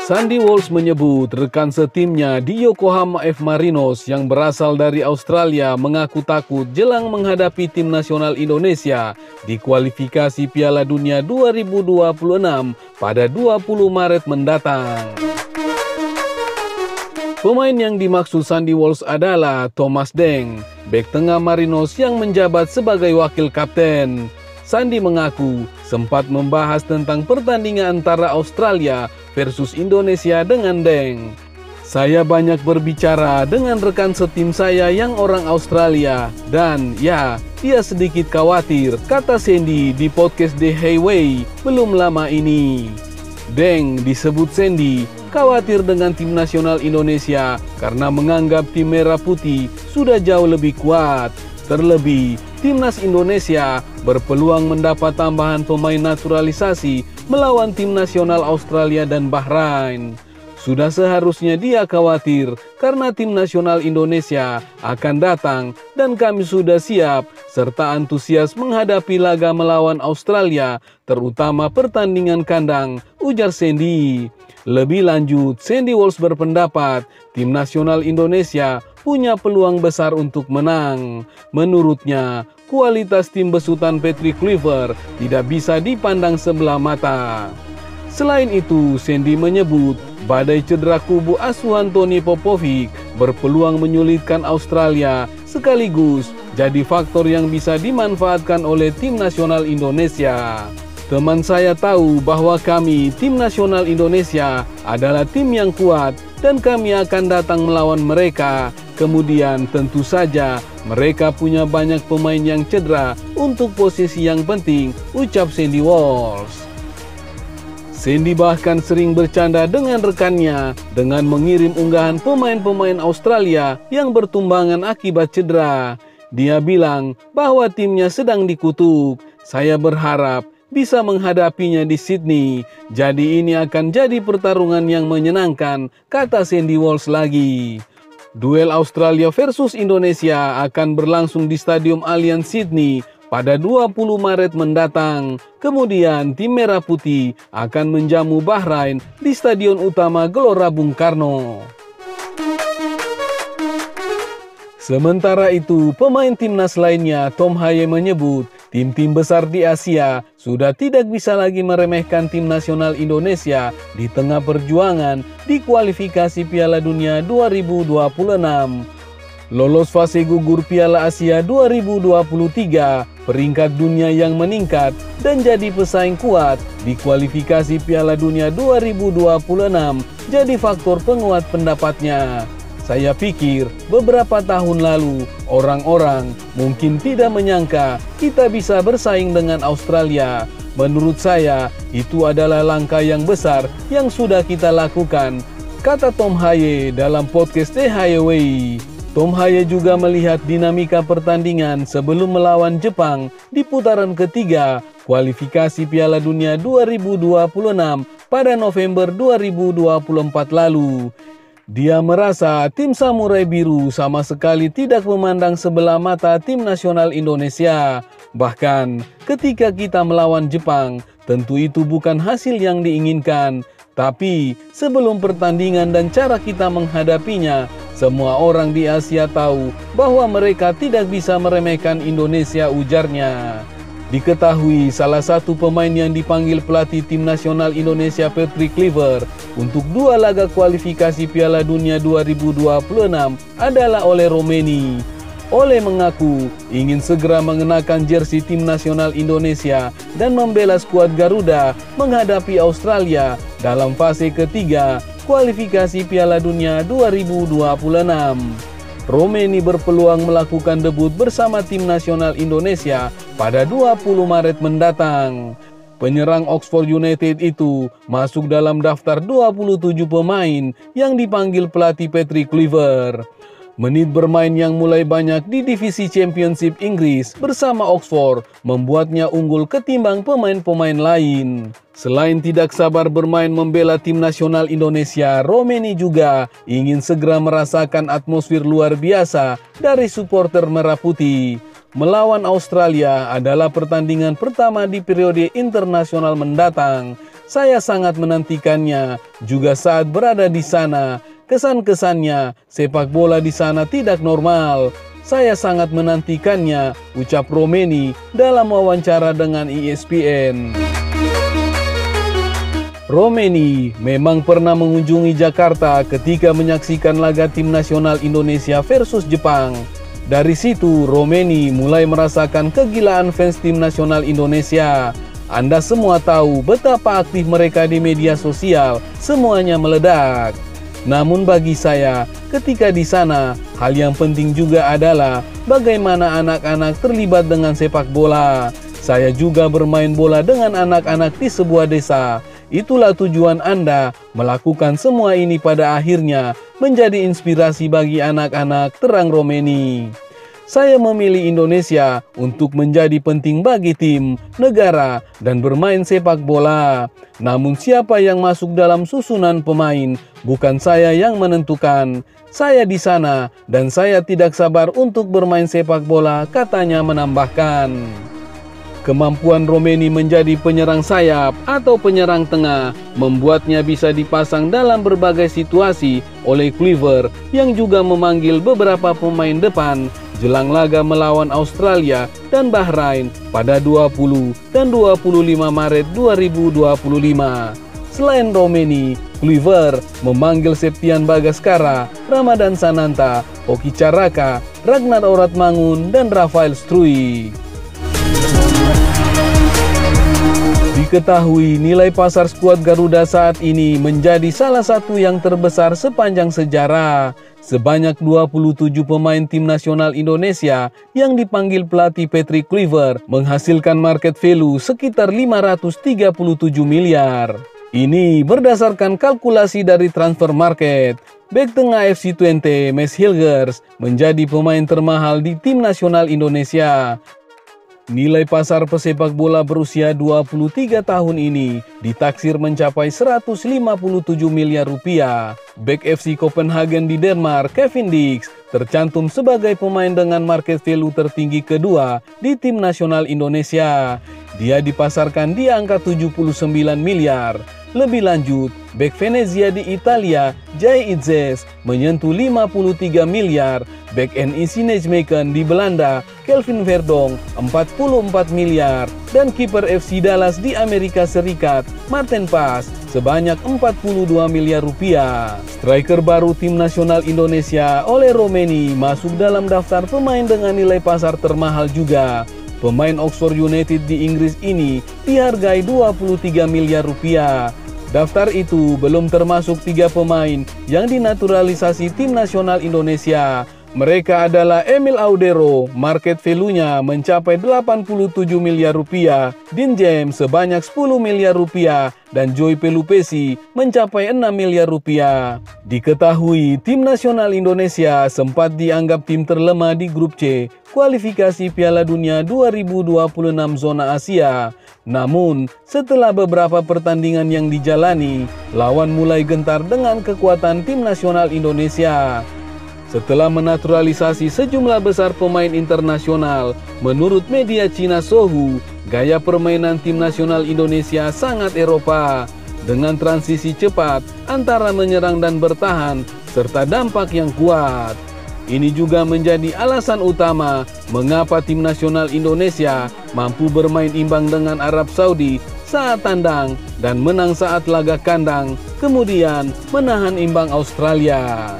Sandy Walsh menyebut rekan setimnya di Yokohama F. Marinos yang berasal dari Australia mengaku takut jelang menghadapi tim nasional Indonesia di kualifikasi Piala Dunia 2026 pada 20 Maret mendatang. Pemain yang dimaksud Sandy Walsh adalah Thomas Deng, bek tengah Marinos yang menjabat sebagai wakil kapten. Sandy mengaku sempat membahas tentang pertandingan antara Australia versus Indonesia dengan Deng. Saya banyak berbicara dengan rekan setim saya yang orang Australia dan ya, dia sedikit khawatir, kata Sandy di podcast The Highway belum lama ini. Deng disebut Sandy khawatir dengan tim nasional Indonesia karena menganggap tim merah putih sudah jauh lebih kuat. Terlebih, timnas Indonesia berpeluang mendapat tambahan pemain naturalisasi melawan tim nasional Australia dan Bahrain. Sudah seharusnya dia khawatir karena tim nasional Indonesia akan datang dan kami sudah siap serta antusias menghadapi laga melawan Australia, terutama pertandingan kandang, ujar Sandy. Lebih lanjut, Sandy Walsh berpendapat tim nasional Indonesia punya peluang besar untuk menang. Menurutnya, kualitas tim besutan Patrick Kluivert tidak bisa dipandang sebelah mata. Selain itu, Sandy menyebut badai cedera kubu asuhan Tony Popovic berpeluang menyulitkan Australia sekaligus jadi faktor yang bisa dimanfaatkan oleh tim nasional Indonesia. Teman saya tahu bahwa kami, tim nasional Indonesia, adalah tim yang kuat dan kami akan datang melawan mereka. Kemudian tentu saja mereka punya banyak pemain yang cedera untuk posisi yang penting, ucap Sandy Walsh. Sandy bahkan sering bercanda dengan rekannya dengan mengirim unggahan pemain-pemain Australia yang bertumbangan akibat cedera. Dia bilang bahwa timnya sedang dikutuk. Saya berharap bisa menghadapinya di Sydney. Jadi ini akan jadi pertarungan yang menyenangkan, kata Sandy Walsh lagi. Duel Australia versus Indonesia akan berlangsung di Stadium Allianz Sydney pada 20 Maret mendatang. Kemudian tim Merah Putih akan menjamu Bahrain di Stadion Utama Gelora Bung Karno. Sementara itu, pemain timnas lainnya Tom Haye menyebut tim-tim besar di Asia sudah tidak bisa lagi meremehkan tim nasional Indonesia di tengah perjuangan di kualifikasi Piala Dunia 2026. Lolos fase gugur Piala Asia 2023, peringkat dunia yang meningkat dan jadi pesaing kuat di kualifikasi Piala Dunia 2026 jadi faktor penguat pendapatnya. Saya pikir beberapa tahun lalu orang-orang mungkin tidak menyangka kita bisa bersaing dengan Australia. Menurut saya itu adalah langkah yang besar yang sudah kita lakukan, kata Tom Haye dalam podcast The Highway. Tom Haye juga melihat dinamika pertandingan sebelum melawan Jepang di putaran ketiga kualifikasi Piala Dunia 2026 pada November 2024 lalu. Dia merasa tim Samurai Biru sama sekali tidak memandang sebelah mata tim nasional Indonesia. Bahkan ketika kita melawan Jepang, tentu itu bukan hasil yang diinginkan. Tapi sebelum pertandingan dan cara kita menghadapinya, semua orang di Asia tahu bahwa mereka tidak bisa meremehkan Indonesia, ujarnya. Diketahui salah satu pemain yang dipanggil pelatih tim nasional Indonesia Patrick Kluivert untuk 2 laga kualifikasi Piala Dunia 2026 adalah Ole Romeni. Ole mengaku ingin segera mengenakan jersei tim nasional Indonesia dan membela skuad Garuda menghadapi Australia dalam fase ketiga kualifikasi Piala Dunia 2026. Romeni berpeluang melakukan debut bersama tim nasional Indonesia pada 20 Maret mendatang. Penyerang Oxford United itu masuk dalam daftar 27 pemain yang dipanggil pelatih Patrick Kluivert. Menit bermain yang mulai banyak di divisi Championship Inggris bersama Oxford membuatnya unggul ketimbang pemain-pemain lain. Selain tidak sabar bermain membela tim nasional Indonesia, Romeni juga ingin segera merasakan atmosfer luar biasa dari supporter Merah Putih. Melawan Australia adalah pertandingan pertama di periode internasional mendatang. Saya sangat menantikannya. Juga saat berada di sana, kesan-kesannya sepak bola di sana tidak normal. Saya sangat menantikannya, ucap Romeni dalam wawancara dengan ESPN. Romeni memang pernah mengunjungi Jakarta ketika menyaksikan laga tim nasional Indonesia versus Jepang. Dari situ, Romeni mulai merasakan kegilaan fans tim nasional Indonesia. Anda semua tahu betapa aktif mereka di media sosial, semuanya meledak. Namun bagi saya, ketika di sana, hal yang penting juga adalah bagaimana anak-anak terlibat dengan sepak bola. Saya juga bermain bola dengan anak-anak di sebuah desa. Itulah tujuan Anda melakukan semua ini pada akhirnya menjadi inspirasi bagi anak-anak, terang Romeni. Saya memilih Indonesia untuk menjadi penting bagi tim, negara, dan bermain sepak bola. Namun siapa yang masuk dalam susunan pemain, bukan saya yang menentukan. Saya di sana dan saya tidak sabar untuk bermain sepak bola, katanya menambahkan. Kemampuan Romeni menjadi penyerang sayap atau penyerang tengah membuatnya bisa dipasang dalam berbagai situasi oleh Kluivert yang juga memanggil beberapa pemain depan jelang laga melawan Australia dan Bahrain pada 20 dan 25 Maret 2025. Selain Romeni, Kluivert memanggil Septian Bagaskara, Ramadan Sananta, Hoki Caraka, Ragnar Oratmangun, dan Rafael Struijk. Diketahui nilai pasar skuad Garuda saat ini menjadi salah satu yang terbesar sepanjang sejarah. Sebanyak 27 pemain tim nasional Indonesia yang dipanggil pelatih Patrick Kluivert menghasilkan market value sekitar 537 miliar. Ini berdasarkan kalkulasi dari Transfer Market. Bek tengah FC Twente, Mes Hilgers, menjadi pemain termahal di tim nasional Indonesia. Nilai pasar pesepak bola berusia 23 tahun ini ditaksir mencapai 157 miliar rupiah. Bek FC Copenhagen di Denmark, Kevin Dix, tercantum sebagai pemain dengan market value tertinggi kedua di tim nasional Indonesia. Dia dipasarkan di angka 79 miliar. Lebih lanjut, bek Venezia di Italia, Jay Itzes, menyentuh 53 miliar. Bek NEC Nijmegen di Belanda, Kelvin Verdonk, 44 miliar. Dan kiper FC Dallas di Amerika Serikat, Martin Paz, sebanyak 42 miliar rupiah. Striker baru tim nasional Indonesia oleh Romeni masuk dalam daftar pemain dengan nilai pasar termahal juga. Pemain Oxford United di Inggris ini dihargai 23 miliar rupiah. Daftar itu belum termasuk 3 pemain yang dinaturalisasi tim nasional Indonesia. Mereka adalah Emil Audero, market value-nya mencapai 87 miliar rupiah, Dean James sebanyak 10 miliar rupiah, dan Joy Pelupesi mencapai 6 miliar rupiah. Diketahui tim nasional Indonesia sempat dianggap tim terlemah di grup C, kualifikasi Piala Dunia 2026 zona Asia. Namun, setelah beberapa pertandingan yang dijalani, lawan mulai gentar dengan kekuatan tim nasional Indonesia. Setelah menaturalisasi sejumlah besar pemain internasional, menurut media Cina Sohu, gaya permainan tim nasional Indonesia sangat Eropa, dengan transisi cepat antara menyerang dan bertahan, serta dampak yang kuat. Ini juga menjadi alasan utama mengapa tim nasional Indonesia mampu bermain imbang dengan Arab Saudi saat tandang dan menang saat laga kandang, kemudian menahan imbang Australia.